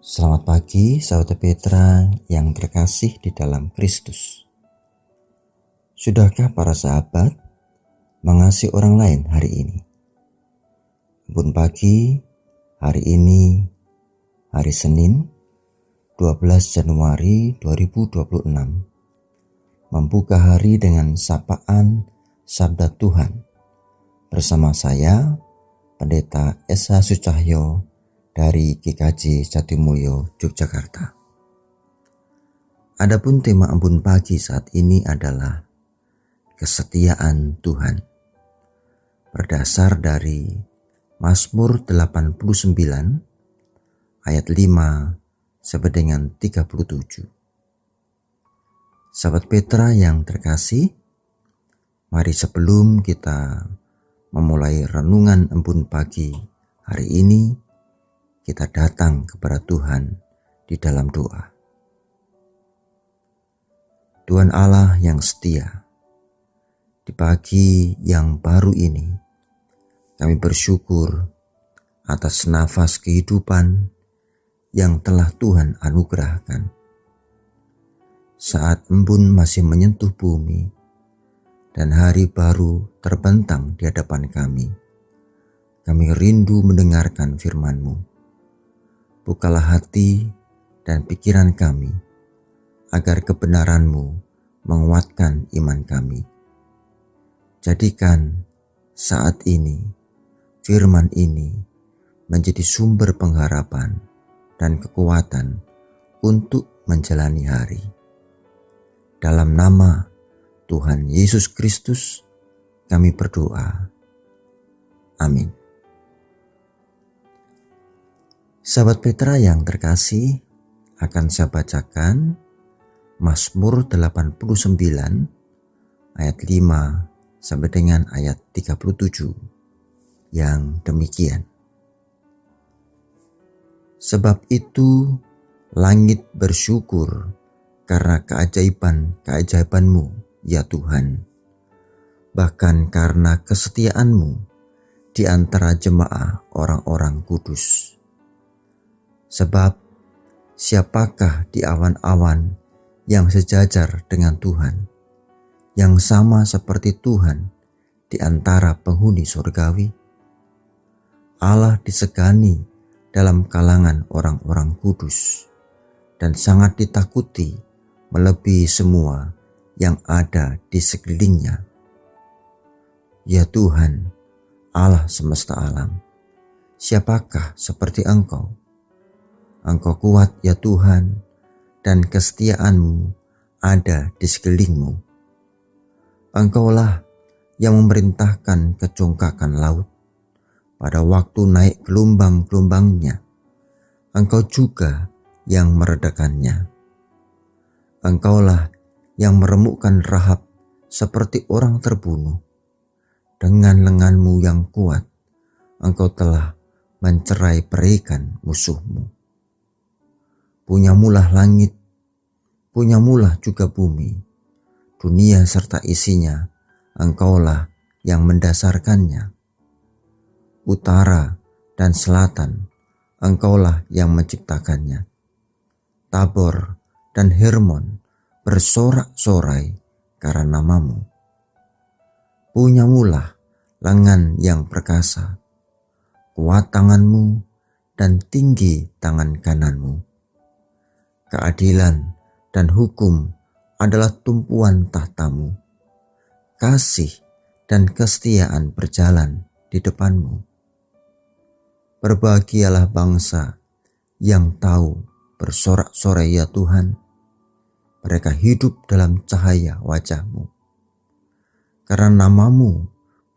Selamat pagi, sahabat Petra yang terkasih di dalam Kristus. Sudahkah para sahabat mengasihi orang lain hari ini? Ampun pagi, hari ini, hari Senin, 12 Januari 2026, membuka hari dengan sapaan Sabda Tuhan. Bersama saya, Pendeta Esa Sucahyo, dari GKJ Jatimulyo, Yogyakarta. Adapun tema Ampun Pagi saat ini adalah kesetiaan Tuhan. Berdasar dari Mazmur 89 ayat 5 sampai dengan 37. Sahabat Petra yang terkasih, mari sebelum kita memulai renungan Ampun Pagi hari ini, kita datang kepada Tuhan di dalam doa. Tuhan Allah yang setia, di pagi yang baru ini, kami bersyukur atas nafas kehidupan yang telah Tuhan anugerahkan. Saat embun masih menyentuh bumi dan hari baru terbentang di hadapan kami rindu mendengarkan firman-Mu. Bukalah hati dan pikiran kami, agar kebenaran-Mu menguatkan iman kami. Jadikan saat ini, firman ini menjadi sumber pengharapan dan kekuatan untuk menjalani hari. Dalam nama Tuhan Yesus Kristus, kami berdoa. Amin. Sahabat Petra yang terkasih, akan saya bacakan Mazmur 89 ayat 5 sampai dengan ayat 37 yang demikian. Sebab itu langit bersyukur karena keajaiban-keajaiban-Mu, ya Tuhan, bahkan karena kesetiaan-Mu di antara jemaah orang-orang kudus. Sebab siapakah di awan-awan yang sejajar dengan Tuhan, yang sama seperti Tuhan di antara penghuni surgawi? Allah disegani dalam kalangan orang-orang kudus dan sangat ditakuti melebihi semua yang ada di sekelilingnya. Ya Tuhan, Allah semesta alam, siapakah seperti Engkau? Engkau kuat ya Tuhan, dan kesetiaan-Mu ada di sekelilingmu. Engkaulah yang memerintahkan kecongkakan laut pada waktu naik gelombang-gelombangnya. Engkau juga yang meredakannya. Engkaulah yang meremukkan Rahab seperti orang terbunuh. Dengan lengan-Mu yang kuat, Engkau telah mencerai beraikan musuh-Mu. Punyamulah langit, punyamulah juga bumi, dunia serta isinya, Engkaulah yang mendasarkannya. Utara dan selatan, Engkaulah yang menciptakannya. Tabor dan Hermon bersorak-sorai karena nama-Mu. Punyamulah lengan yang perkasa, kuat tangan-Mu dan tinggi tangan kanan-Mu. Keadilan dan hukum adalah tumpuan tahta-Mu. Kasih dan kesetiaan berjalan di depan-Mu. Berbahagialah bangsa yang tahu bersorak-sorai ya Tuhan. Mereka hidup dalam cahaya wajah-Mu. Karena nama-Mu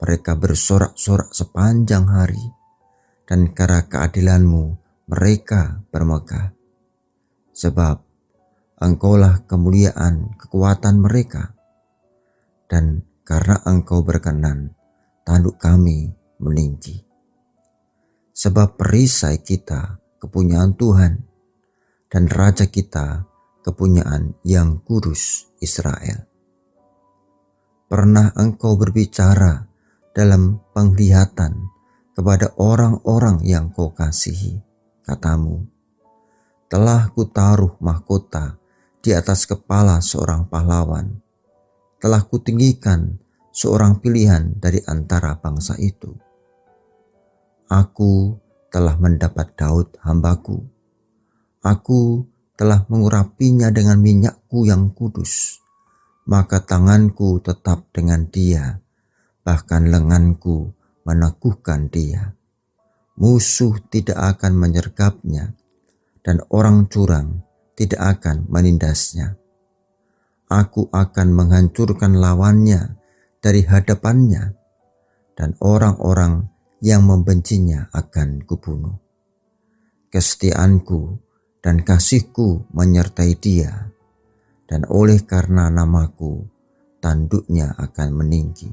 mereka bersorak-sorak sepanjang hari, dan karena keadilan-Mu mereka bermegah. Sebab Engkaulah kemuliaan kekuatan mereka, dan karena Engkau berkenan, tanduk kami meninggi. Sebab perisai kita kepunyaan Tuhan, dan Raja kita kepunyaan yang kudus Israel. Pernah Engkau berbicara dalam penglihatan kepada orang-orang yang Kau kasihi, katamu, telah kutaruh mahkota di atas kepala seorang pahlawan. Telah kutinggikan seorang pilihan dari antara bangsa itu. Aku telah mendapat Daud hambaku. Aku telah mengurapinya dengan minyakku yang kudus. Maka tanganku tetap dengan dia, bahkan lenganku meneguhkan dia. Musuh tidak akan menyergapnya, dan orang curang tidak akan menindasnya. Aku akan menghancurkan lawannya dari hadapannya, dan orang-orang yang membencinya akan kubunuh. Kesetiaanku dan kasihku menyertai dia, dan oleh karena namaku, tanduknya akan meninggi.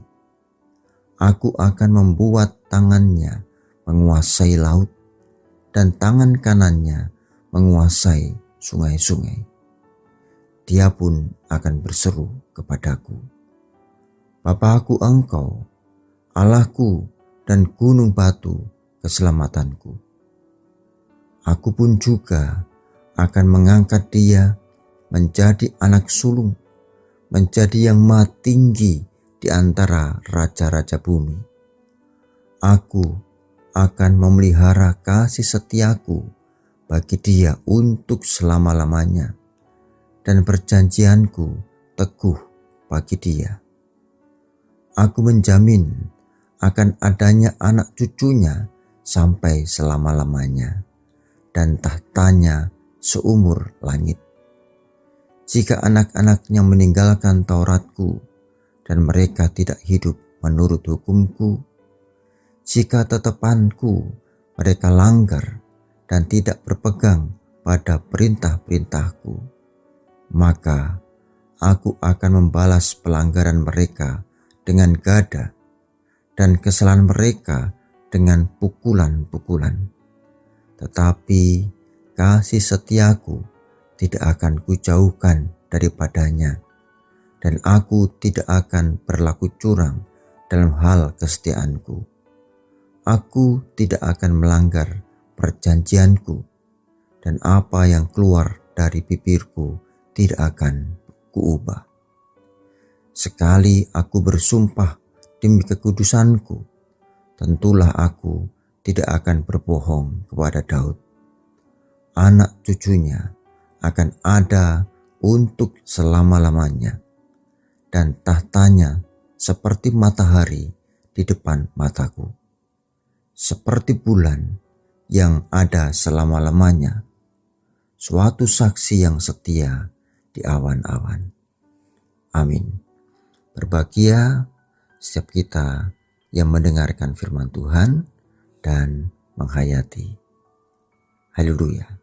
Aku akan membuat tangannya menguasai laut, dan tangan kanannya menguasai sungai-sungai. Dia pun akan berseru kepadaku, Bapakku Engkau, Allahku dan gunung batu keselamatanku. Aku pun juga akan mengangkat dia menjadi anak sulung, menjadi yang maha tinggi di antara raja-raja bumi. Aku akan memelihara kasih setiaku bagi dia untuk selama-lamanya, dan perjanjianku teguh bagi dia. Aku menjamin akan adanya anak cucunya sampai selama-lamanya, dan tahtanya seumur langit. Jika anak-anaknya meninggalkan Tauratku dan mereka tidak hidup menurut hukumku, jika tetapanku mereka langgar dan tidak berpegang pada perintah-perintahku, maka aku akan membalas pelanggaran mereka dengan gada dan kesalahan mereka dengan pukulan-pukulan. Tetapi kasih setiaku tidak akan kujauhkan daripadanya, dan aku tidak akan berlaku curang dalam hal kesetiaanku. Aku tidak akan melanggar perjanjianku, dan apa yang keluar dari bibirku tidak akan kuubah. Sekali aku bersumpah demi kekudusanku, tentulah aku tidak akan berbohong kepada Daud. Anak cucunya akan ada untuk selama-lamanya, dan tahtanya seperti matahari di depan mataku, seperti bulan yang ada selama-lamanya, suatu saksi yang setia di awan-awan. Amin. Berbahagia setiap kita yang mendengarkan firman Tuhan dan menghayati. Haleluya.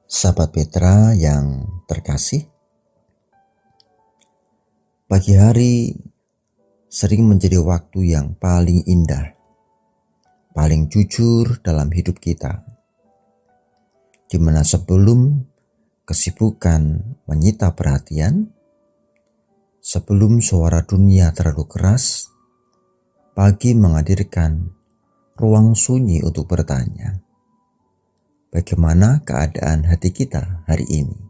Sahabat Petra yang terkasih, pagi hari sering menjadi waktu yang paling indah, paling jujur dalam hidup kita, di mana sebelum kesibukan menyita perhatian, sebelum suara dunia terlalu keras, pagi menghadirkan ruang sunyi untuk bertanya, bagaimana keadaan hati kita hari ini?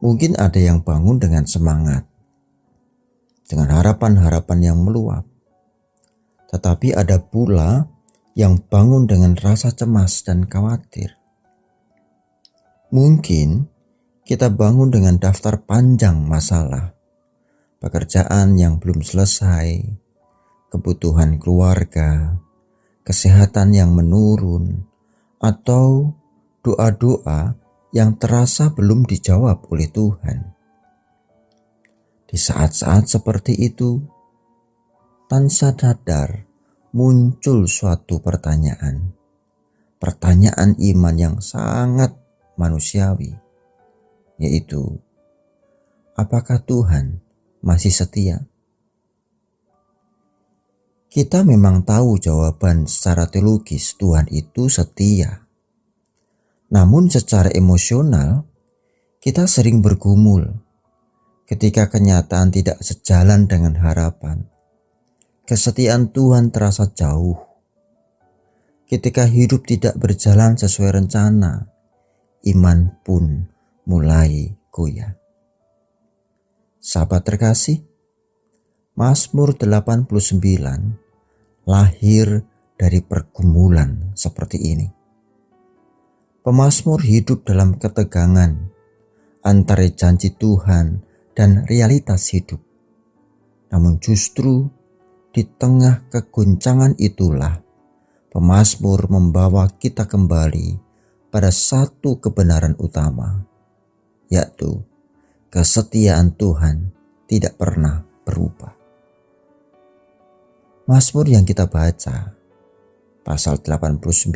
Mungkin ada yang bangun dengan semangat, dengan harapan-harapan yang meluap. Tetapi ada pula yang bangun dengan rasa cemas dan khawatir. Mungkin kita bangun dengan daftar panjang masalah, pekerjaan yang belum selesai, kebutuhan keluarga, kesehatan yang menurun, atau doa-doa yang terasa belum dijawab oleh Tuhan. Di saat-saat seperti itu, tanpa sadar muncul suatu pertanyaan iman yang sangat manusiawi, yaitu, apakah Tuhan masih setia? Kita memang tahu jawaban secara teologis, Tuhan itu setia. Namun secara emosional, kita sering bergumul ketika kenyataan tidak sejalan dengan harapan. kesetiaan Tuhan terasa jauh. Ketika hidup tidak berjalan sesuai rencana, iman pun mulai goyah. Sahabat terkasih, Mazmur 89 lahir dari pergumulan seperti ini. Pemazmur hidup dalam ketegangan antara janji Tuhan dan realitas hidup. Namun justru di tengah kegoncangan itulah pemazmur membawa kita kembali pada satu kebenaran utama, yaitu kesetiaan Tuhan tidak pernah berubah. Mazmur yang kita baca, pasal 89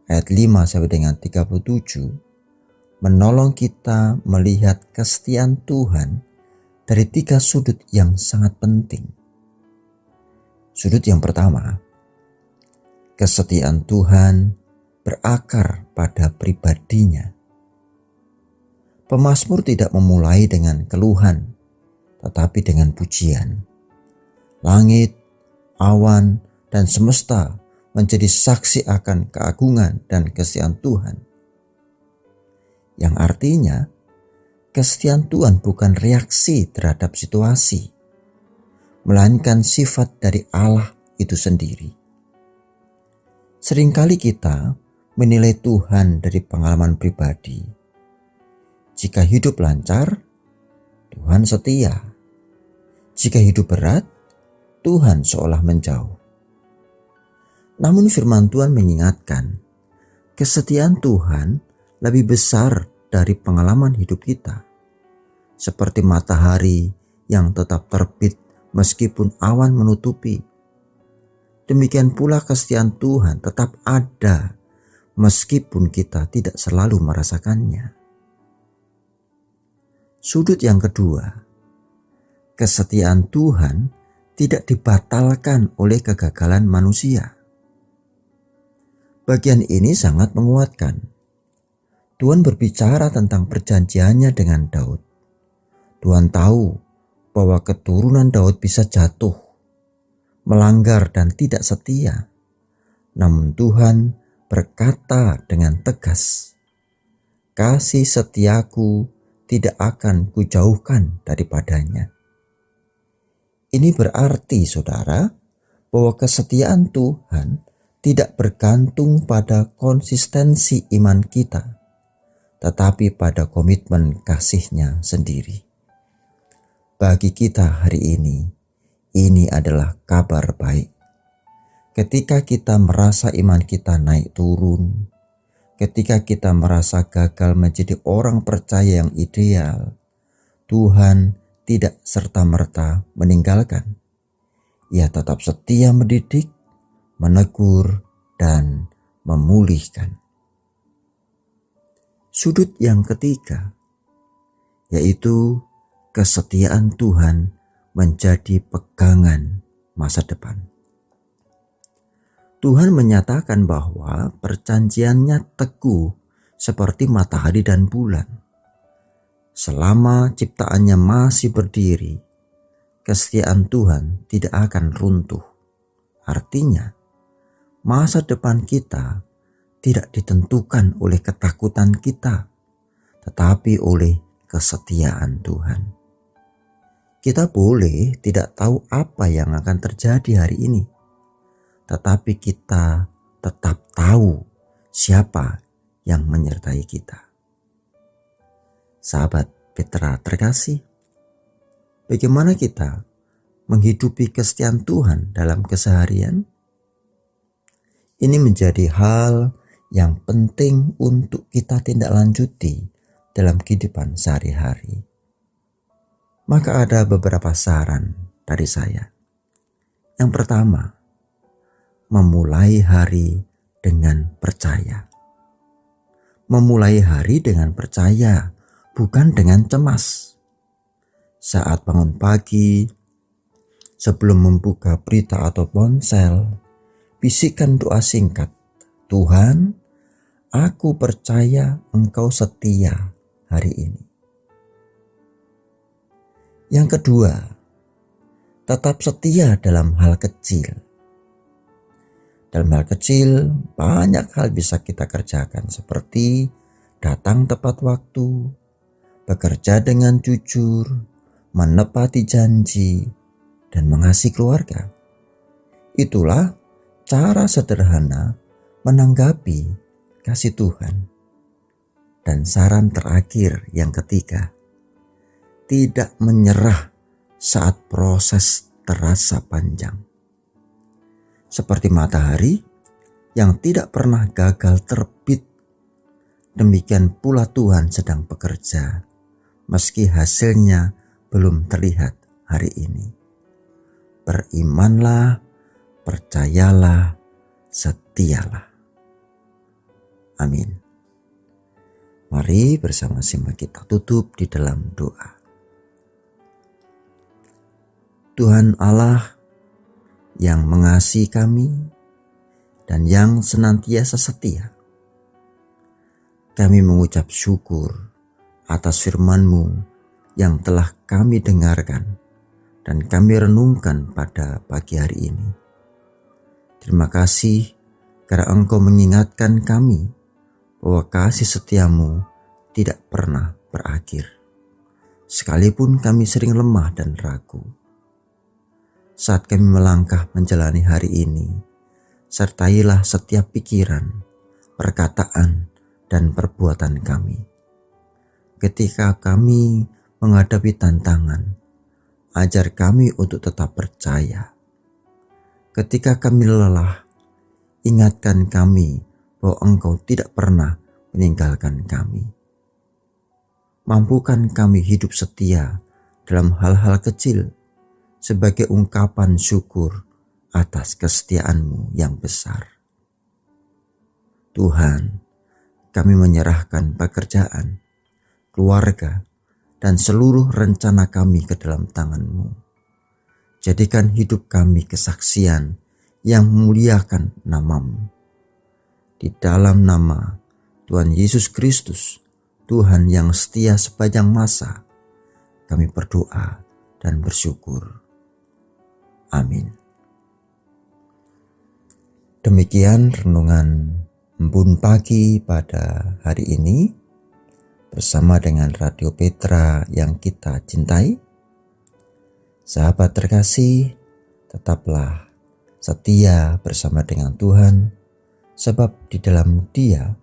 ayat 5 sampai dengan 37, menolong kita melihat kesetiaan Tuhan dari 3 sudut yang sangat penting. Sudut yang pertama, kesetiaan Tuhan berakar pada pribadinya. Pemazmur tidak memulai dengan keluhan, tetapi dengan pujian. Langit, awan, dan semesta menjadi saksi akan keagungan dan kesetiaan Tuhan. Yang artinya, kesetiaan Tuhan bukan reaksi terhadap situasi, melainkan sifat dari Allah itu sendiri. Seringkali kita menilai Tuhan dari pengalaman pribadi. Jika hidup lancar, Tuhan setia. Jika hidup berat, Tuhan seolah menjauh. Namun firman Tuhan mengingatkan, kesetiaan Tuhan lebih besar dari pengalaman hidup kita. Seperti matahari yang tetap terbit meskipun awan menutupi. Demikian pula kesetiaan Tuhan tetap ada meskipun kita tidak selalu merasakannya. Sudut yang kedua, kesetiaan Tuhan tidak dibatalkan oleh kegagalan manusia. Bagian ini sangat menguatkan. Tuhan berbicara tentang perjanjiannya dengan Daud. Tuhan tahu bahwa keturunan Daud bisa jatuh, melanggar dan tidak setia. Namun Tuhan berkata dengan tegas, "Kasih setiaku tidak akan kujauhkan daripadanya." Ini berarti, saudara, bahwa kesetiaan Tuhan tidak bergantung pada konsistensi iman kita, tetapi pada komitmen kasih-Nya sendiri. Bagi kita hari ini adalah kabar baik. Ketika kita merasa iman kita naik turun, ketika kita merasa gagal menjadi orang percaya yang ideal, Tuhan tidak serta-merta meninggalkan. Ia tetap setia mendidik, menegur, dan memulihkan. Sudut yang ketiga, yaitu kesetiaan Tuhan menjadi pegangan masa depan. Tuhan menyatakan bahwa perjanjiannya teguh seperti matahari dan bulan. Selama ciptaannya masih berdiri, kesetiaan Tuhan tidak akan runtuh. Artinya, masa depan kita tidak ditentukan oleh ketakutan kita, tetapi oleh kesetiaan Tuhan. Kita boleh tidak tahu apa yang akan terjadi hari ini, tetapi kita tetap tahu siapa yang menyertai kita. Sahabat Petra terkasih, bagaimana kita menghidupi kesetiaan Tuhan dalam keseharian? Ini menjadi hal yang penting untuk kita tindak lanjuti dalam kehidupan sehari-hari. Maka ada beberapa saran dari saya. Yang pertama, memulai hari dengan percaya. Memulai hari dengan percaya, bukan dengan cemas. Saat bangun pagi, sebelum membuka berita atau ponsel, bisikkan doa singkat, "Tuhan, aku percaya Engkau setia hari ini." Yang kedua, Tetap setia dalam hal kecil. Dalam hal kecil, banyak hal bisa kita kerjakan seperti datang tepat waktu, bekerja dengan jujur, menepati janji, dan mengasihi keluarga. Itulah cara sederhana menanggapi kasih Tuhan. Dan saran terakhir yang ketiga, tidak menyerah saat proses terasa panjang. Seperti matahari yang tidak pernah gagal terbit, demikian pula Tuhan sedang bekerja, meski hasilnya belum terlihat hari ini. Berimanlah, percayalah, setialah. Amin. Mari bersama-sama kita tutup di dalam doa. Tuhan Allah yang mengasihi kami dan yang senantiasa setia, kami mengucap syukur atas firman-Mu yang telah kami dengarkan dan kami renungkan pada pagi hari ini. Terima kasih karena Engkau mengingatkan kami bahwa kasih setiamu tidak pernah berakhir, sekalipun kami sering lemah dan ragu. Saat kami melangkah menjalani hari ini, sertailah setiap pikiran, perkataan, dan perbuatan kami. Ketika kami menghadapi tantangan, ajar kami untuk tetap percaya. Ketika kami lelah, ingatkan kami bahwa Engkau tidak pernah meninggalkan kami. Mampukan kami hidup setia dalam hal-hal kecil sebagai ungkapan syukur atas kesetiaan-Mu yang besar. Tuhan, kami menyerahkan pekerjaan, keluarga, dan seluruh rencana kami ke dalam tangan-Mu. Jadikan hidup kami kesaksian yang memuliakan nama-Mu. Di dalam nama Tuhan Yesus Kristus, Tuhan yang setia sepanjang masa, kami berdoa dan bersyukur. Amin. Demikian renungan Embun Pagi pada hari ini bersama dengan Radio Petra yang kita cintai. Sahabat terkasih, tetaplah setia bersama dengan Tuhan, sebab di dalam Dia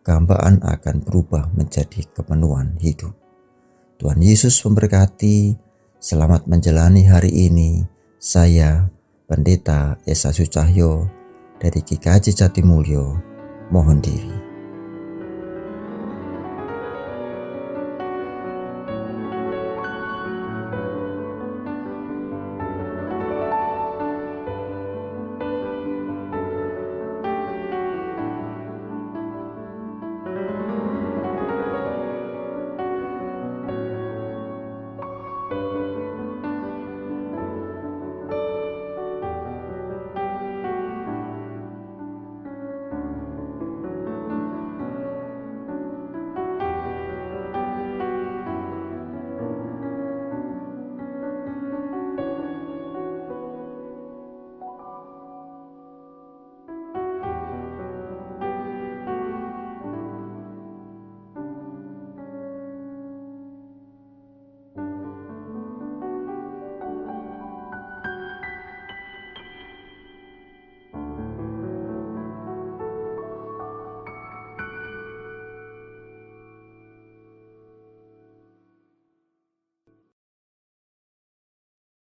kehambaan akan berubah menjadi kepenuhan hidup. Tuhan Yesus memberkati. Selamat menjalani hari ini. Saya Pendeta Esa Sucahyo dari GKJ Jatimulyo mohon diri.